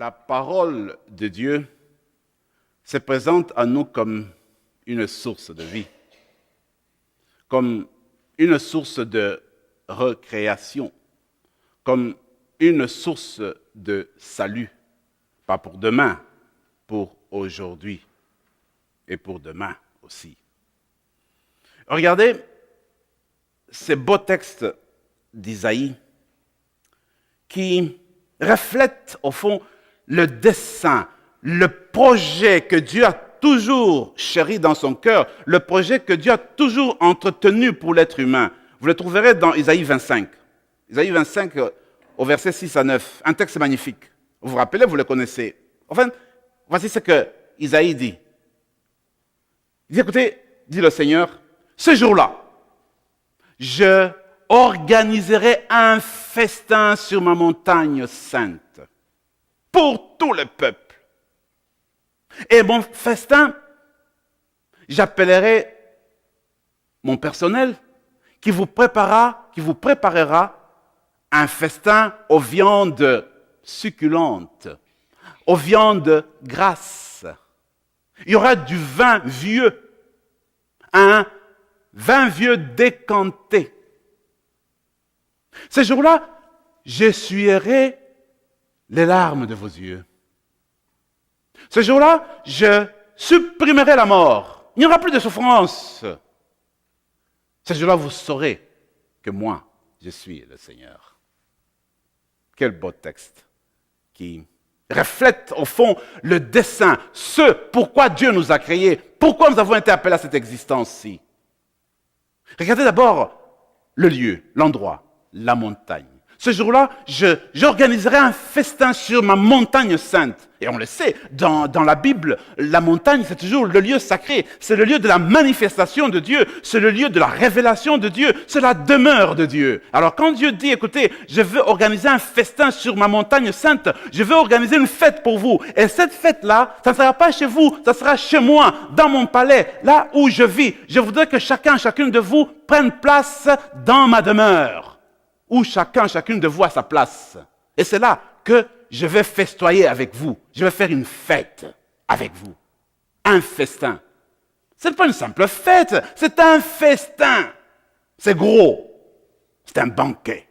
La parole de Dieu se présente à nous comme une source de vie, comme une source de recréation, comme une source de salut, pas pour demain, pour aujourd'hui et pour demain aussi. Regardez ces beaux textes d'Isaïe qui reflètent au fond le dessein, le projet que Dieu a toujours chéri dans son cœur, le projet que Dieu a toujours entretenu pour l'être humain. Vous le trouverez dans Isaïe 25. Isaïe 25 au verset 6 à 9, un texte magnifique. Vous vous rappelez, vous le connaissez. Enfin, voici ce que Isaïe dit. Il dit, écoutez, dit le Seigneur, ce jour-là, je organiserai un festin sur ma montagne sainte pour tout le peuple. Et mon festin, j'appellerai mon personnel qui vous préparera un festin aux viandes succulentes, aux viandes grasses. Il y aura du vin vieux, un vin vieux décanté. Ce jour-là, j'essuierai les larmes de vos yeux. Ce jour-là, je supprimerai la mort. Il n'y aura plus de souffrance. Ce jour-là, vous saurez que moi, je suis le Seigneur. Quel beau texte qui reflète au fond le dessein, ce pourquoi Dieu nous a créés, pourquoi nous avons été appelés à cette existence-ci. Regardez d'abord le lieu, l'endroit, la montagne. Ce jour-là, j'organiserai un festin sur ma montagne sainte. Et on le sait, dans la Bible, la montagne, c'est toujours le lieu sacré. C'est le lieu de la manifestation de Dieu. C'est le lieu de la révélation de Dieu. C'est la demeure de Dieu. Alors quand Dieu dit, écoutez, je veux organiser un festin sur ma montagne sainte, je veux organiser une fête pour vous. Et cette fête-là, ça ne sera pas chez vous, ça sera chez moi, dans mon palais, là où je vis. Je voudrais que chacune de vous prenne place dans ma demeure, où chacune de vous a sa place. Et c'est là que je vais festoyer avec vous. Je vais faire une fête avec vous. Un festin. Ce n'est pas une simple fête, c'est un festin. C'est gros. C'est un banquet.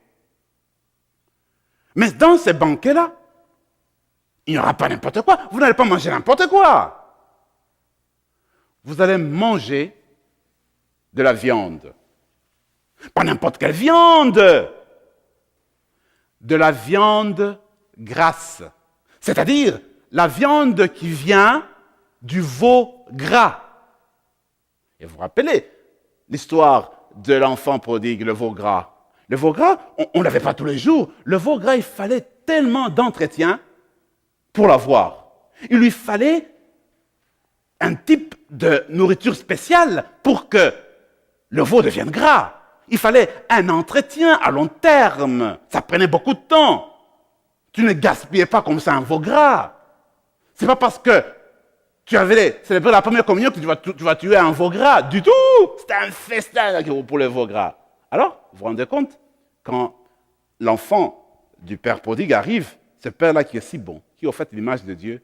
Mais dans ces banquets-là, il n'y aura pas n'importe quoi. Vous n'allez pas manger n'importe quoi. Vous allez manger de la viande. Pas n'importe quelle viande. De la viande grasse, c'est-à-dire la viande qui vient du veau gras. Et vous vous rappelez l'histoire de l'enfant prodigue, le veau gras. Le veau gras, on ne l'avait pas tous les jours. Le veau gras, il fallait tellement d'entretien pour l'avoir. Il lui fallait un type de nourriture spéciale pour que le veau devienne gras. Il fallait un entretien à long terme. Ça prenait beaucoup de temps. Tu ne gaspillais pas comme ça un veau gras. C'est pas parce que tu avais célébré la première communion que tu vas tuer un veau gras. Du tout. C'était un festin pour le veau gras. Alors, vous vous rendez compte, quand l'enfant du père prodigue arrive, ce père-là qui est si bon, qui est au fait l'image de Dieu,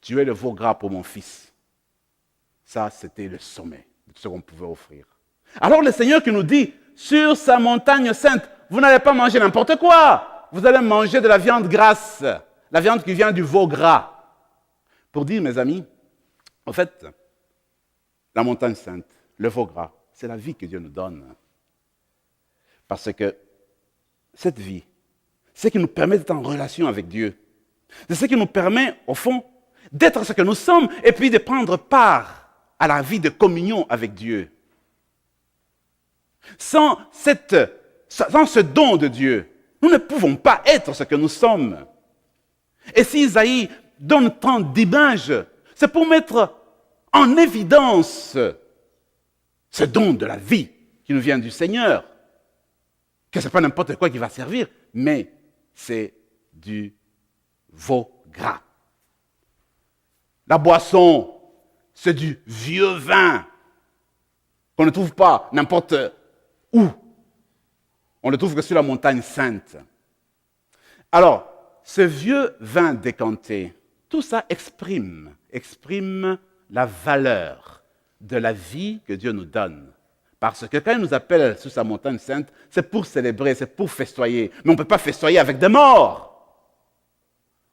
tuer le veau gras pour mon fils. Ça, c'était le sommet de ce qu'on pouvait offrir. Alors le Seigneur qui nous dit, sur sa montagne sainte, vous n'allez pas manger n'importe quoi. Vous allez manger de la viande grasse, la viande qui vient du veau gras. Pour dire, mes amis, en fait, la montagne sainte, le veau gras, c'est la vie que Dieu nous donne. Parce que cette vie, c'est ce qui nous permet d'être en relation avec Dieu. C'est ce qui nous permet, au fond, d'être ce que nous sommes et puis de prendre part à la vie de communion avec Dieu. Sans ce don de Dieu, nous ne pouvons pas être ce que nous sommes. Et si Isaïe donne tant d'images, c'est pour mettre en évidence ce don de la vie qui nous vient du Seigneur. Que ce n'est pas n'importe quoi qui va servir, mais c'est du veau gras. La boisson, c'est du vieux vin qu'on ne trouve pas n'importe où. On ne le trouve que sur la montagne sainte. Alors, ce vieux vin décanté, tout ça exprime la valeur de la vie que Dieu nous donne. Parce que quand il nous appelle sur sa montagne sainte, c'est pour célébrer, c'est pour festoyer. Mais on ne peut pas festoyer avec des morts.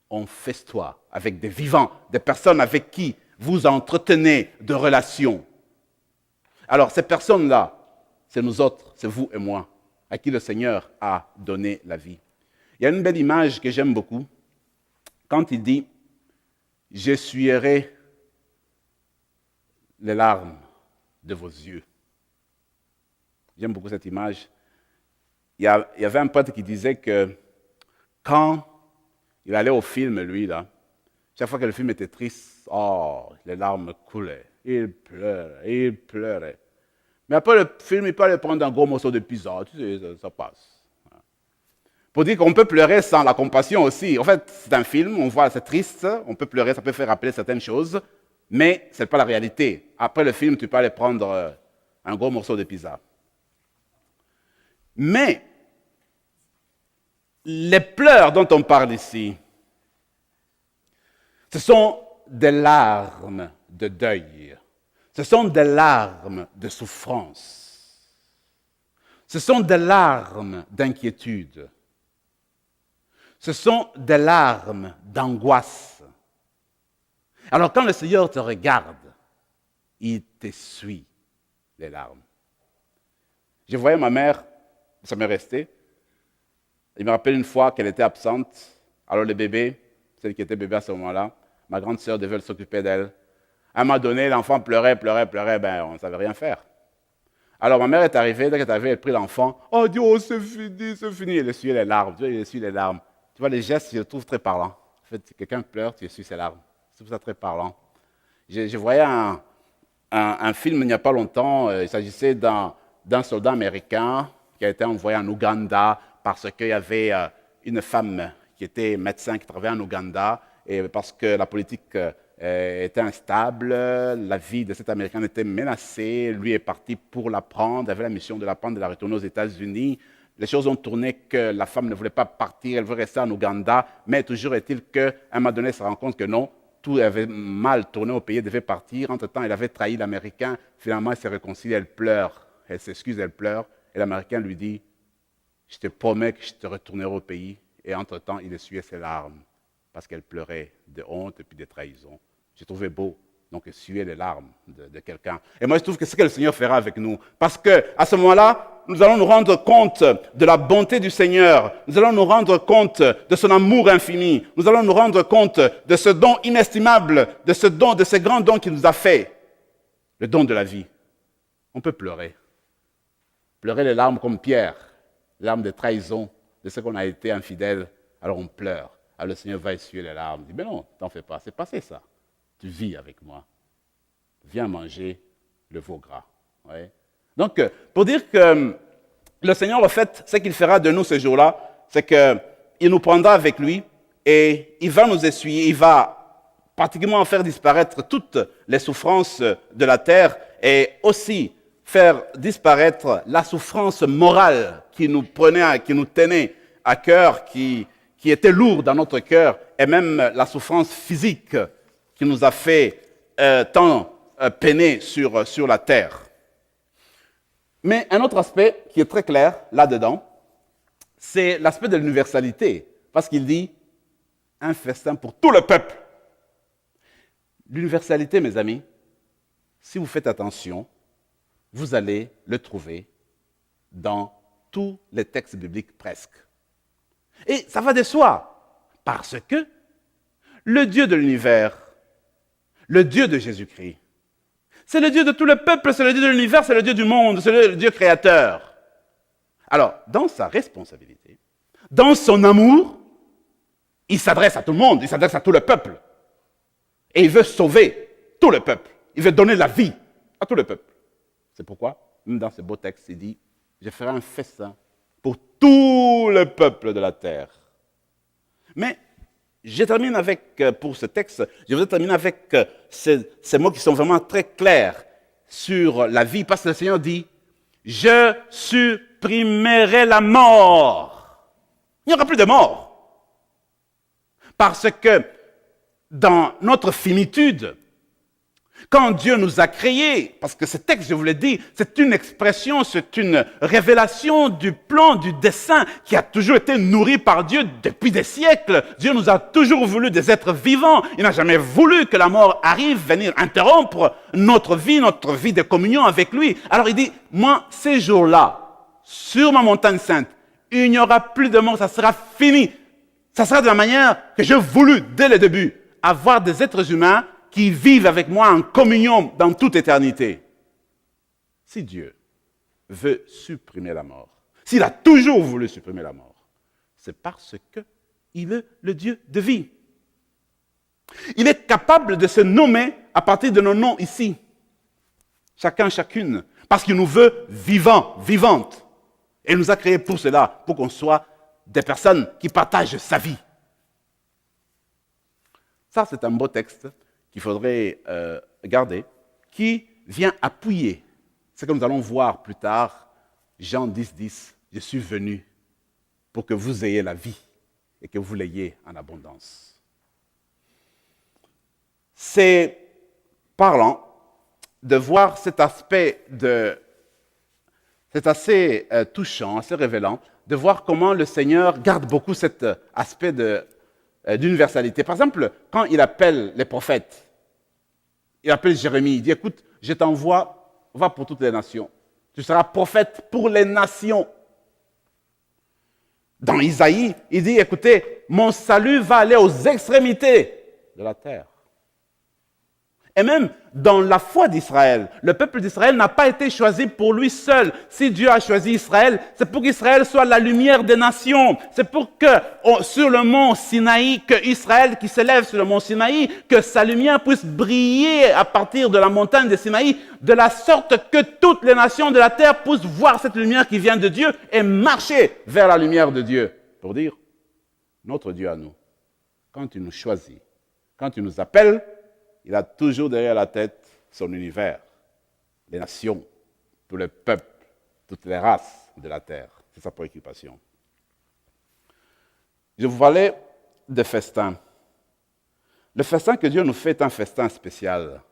On festoie avec des vivants, des personnes avec qui vous entretenez de relations. Alors ces personnes-là, c'est nous autres, c'est vous et moi, à qui le Seigneur a donné la vie. Il y a une belle image que j'aime beaucoup, quand il dit « J'essuierai les larmes de vos yeux ». J'aime beaucoup cette image. Il y avait un pote qui disait que quand il allait au film, lui, là, chaque fois que le film était triste, oh, les larmes coulaient. Il pleurait. Mais après le film, il peut aller prendre un gros morceau de pizza, tu sais, ça passe. Pour dire qu'on peut pleurer sans la compassion aussi. En fait, c'est un film, on voit, c'est triste, on peut pleurer, ça peut faire rappeler certaines choses, mais ce n'est pas la réalité. Après le film, tu peux aller prendre un gros morceau de pizza. Mais les pleurs dont on parle ici, ce sont des larmes de deuil. Ce sont des larmes de souffrance. Ce sont des larmes d'inquiétude. Ce sont des larmes d'angoisse. Alors quand le Seigneur te regarde, il t'essuie les larmes. Je voyais ma mère, ça m'est resté. Il me rappelle une fois qu'elle était absente. Alors le bébé, celle qui était bébé à ce moment-là, ma grande sœur devait s'occuper d'elle. À un moment donné, l'enfant pleurait, ben on ne savait rien faire. Alors ma mère est arrivée, dès qu'elle est arrivée, elle a pris l'enfant. Oh Dieu, oh, c'est fini. Elle essuyait les larmes, Dieu, il essuie les larmes. Tu vois, les gestes, je les trouve très parlants. En fait, si quelqu'un pleure, tu essuies ses larmes. C'est pour ça très parlant. Je voyais un film il n'y a pas longtemps, il s'agissait d'un soldat américain qui a été envoyé en Ouganda parce qu'il y avait une femme qui était médecin qui travaillait en Ouganda et parce que la politique était instable, la vie de cet Américain était menacée, lui est parti pour la prendre, il avait la mission de la prendre, de la retourner aux États-Unis. Les choses ont tourné que la femme ne voulait pas partir, elle veut rester en Ouganda, mais toujours est-il qu'à un moment donné, elle se rend compte que non, tout avait mal tourné au pays, elle devait partir. Entre-temps, elle avait trahi l'Américain. Finalement, elle se réconcilie, elle pleure. Elle s'excuse, elle pleure. Et l'Américain lui dit, je te promets que je te retournerai au pays. Et entre-temps, il essuyait ses larmes parce qu'elle pleurait de honte et puis de trahison. J'ai trouvé beau, donc, essuyer les larmes de quelqu'un. Et moi, je trouve que c'est ce que le Seigneur fera avec nous. Parce qu'à ce moment-là, nous allons nous rendre compte de la bonté du Seigneur. Nous allons nous rendre compte de son amour infini. Nous allons nous rendre compte de ce don inestimable, de ce grand don qu'il nous a fait. Le don de la vie. On peut pleurer. Pleurer les larmes comme Pierre, les larmes de trahison, de ce qu'on a été infidèle. Alors on pleure. Alors le Seigneur va essuyer les larmes. Il dit, mais non, t'en fais pas, c'est passé ça. Tu vis avec moi. Viens manger le veau gras. Ouais. Donc, pour dire que le Seigneur, en fait, ce qu'il fera de nous ce jour-là, c'est qu'il nous prendra avec lui et il va nous essuyer, il va pratiquement faire disparaître toutes les souffrances de la terre et aussi faire disparaître la souffrance morale qui nous prenait, qui nous tenait à cœur, qui était lourde dans notre cœur, et même la souffrance physique qui nous a fait tant peiner sur la terre. Mais un autre aspect qui est très clair là-dedans, c'est l'aspect de l'universalité. Parce qu'il dit, un festin pour tout le peuple. L'universalité, mes amis, si vous faites attention, vous allez le trouver dans tous les textes bibliques presque. Et ça va de soi, parce que le Dieu de l'univers, le Dieu de Jésus-Christ, c'est le Dieu de tout le peuple, c'est le Dieu de l'univers, c'est le Dieu du monde, c'est le Dieu créateur. Alors, dans sa responsabilité, dans son amour, il s'adresse à tout le monde, il s'adresse à tout le peuple. Et il veut sauver tout le peuple. Il veut donner la vie à tout le peuple. C'est pourquoi, même dans ce beau texte, il dit, je ferai un festin pour tout le peuple de la terre. Mais je termine avec, pour ce texte, je voudrais terminer avec ces mots qui sont vraiment très clairs sur la vie, parce que le Seigneur dit, je supprimerai la mort. Il n'y aura plus de mort. Parce que dans notre finitude, quand Dieu nous a créés, parce que ce texte, je vous l'ai dit, c'est une expression, c'est une révélation du plan, du dessein qui a toujours été nourri par Dieu depuis des siècles. Dieu nous a toujours voulu des êtres vivants. Il n'a jamais voulu que la mort arrive, venir interrompre notre vie de communion avec lui. Alors il dit, moi, ces jours-là, sur ma montagne sainte, il n'y aura plus de mort, ça sera fini. Ça sera de la manière que j'ai voulu dès le début, avoir des êtres humains qui vivent avec moi en communion dans toute éternité. Si Dieu veut supprimer la mort, s'il a toujours voulu supprimer la mort, c'est parce qu'il est le Dieu de vie. Il est capable de se nommer à partir de nos noms ici. Chacun, chacune. Parce qu'il nous veut vivants, vivantes. Et il nous a créés pour cela, pour qu'on soit des personnes qui partagent sa vie. Ça, c'est un beau texte qu'il faudrait garder, qui vient appuyer ce que nous allons voir plus tard, Jean 10, 10. Je suis venu pour que vous ayez la vie et que vous l'ayez en abondance. C'est parlant de voir cet aspect c'est assez touchant, assez révélant, de voir comment le Seigneur garde beaucoup cet aspect d'universalité. Par exemple, quand il appelle les prophètes, il appelle Jérémie, il dit, écoute, je t'envoie, va pour toutes les nations. Tu seras prophète pour les nations. Dans Isaïe, il dit, écoutez, mon salut va aller aux extrémités de la terre. Et même dans la foi d'Israël, le peuple d'Israël n'a pas été choisi pour lui seul. Si Dieu a choisi Israël, c'est pour qu'Israël soit la lumière des nations. C'est pour que sur le mont Sinaï, que Israël qui s'élève sur le mont Sinaï, que sa lumière puisse briller à partir de la montagne de Sinaï, de la sorte que toutes les nations de la terre puissent voir cette lumière qui vient de Dieu et marcher vers la lumière de Dieu. Pour dire, notre Dieu à nous, quand il nous choisit, quand il nous appelle, il a toujours derrière la tête son univers, les nations, tous les peuples, toutes les races de la terre. C'est sa préoccupation. Je vous parlais de festin. Le festin que Dieu nous fait est un festin spécial.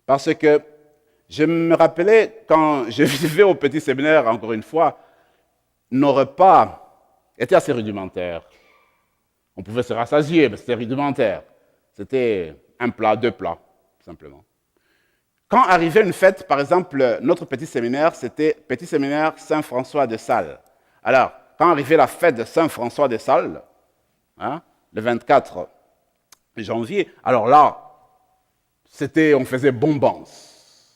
Parce que je me rappelais quand je vivais au petit séminaire, encore une fois, nos repas étaient assez rudimentaires. On pouvait se rassasier, mais c'était rudimentaire. C'était un plat, deux plats, simplement. Quand arrivait une fête, par exemple, notre petit séminaire, c'était Petit Séminaire Saint-François de Sales. Alors, quand arrivait la fête de Saint-François de Sales, le 24 janvier, alors là, on faisait bombance.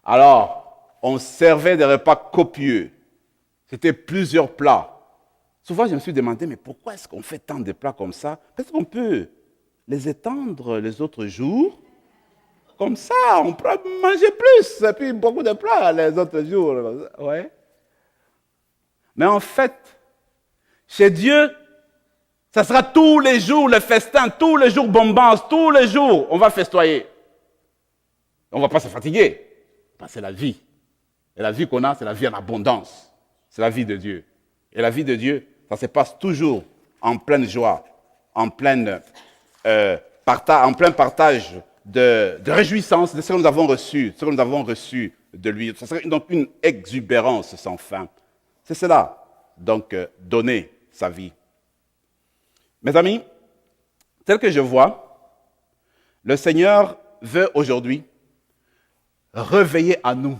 Alors, on servait des repas copieux. C'était plusieurs plats. Souvent, je me suis demandé, mais pourquoi est-ce qu'on fait tant de plats comme ça? Peut-être qu'on peut les étendre les autres jours. Comme ça, on peut manger plus. Et puis, beaucoup de plats les autres jours. Ouais. Mais en fait, chez Dieu, ça sera tous les jours le festin, tous les jours bombance, tous les jours, on va festoyer. On ne va pas se fatiguer. Parce que c'est la vie. Et la vie qu'on a, c'est la vie en abondance. C'est la vie de Dieu. Et la vie de Dieu, ça se passe toujours en pleine joie, en plein partage de réjouissance de ce que nous avons reçu, de lui. Ça serait donc une exubérance sans fin. C'est cela, donc, donner sa vie. Mes amis, tel que je vois, le Seigneur veut aujourd'hui réveiller à nous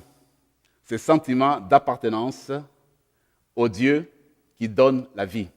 ces sentiments d'appartenance au Dieu qui donne la vie.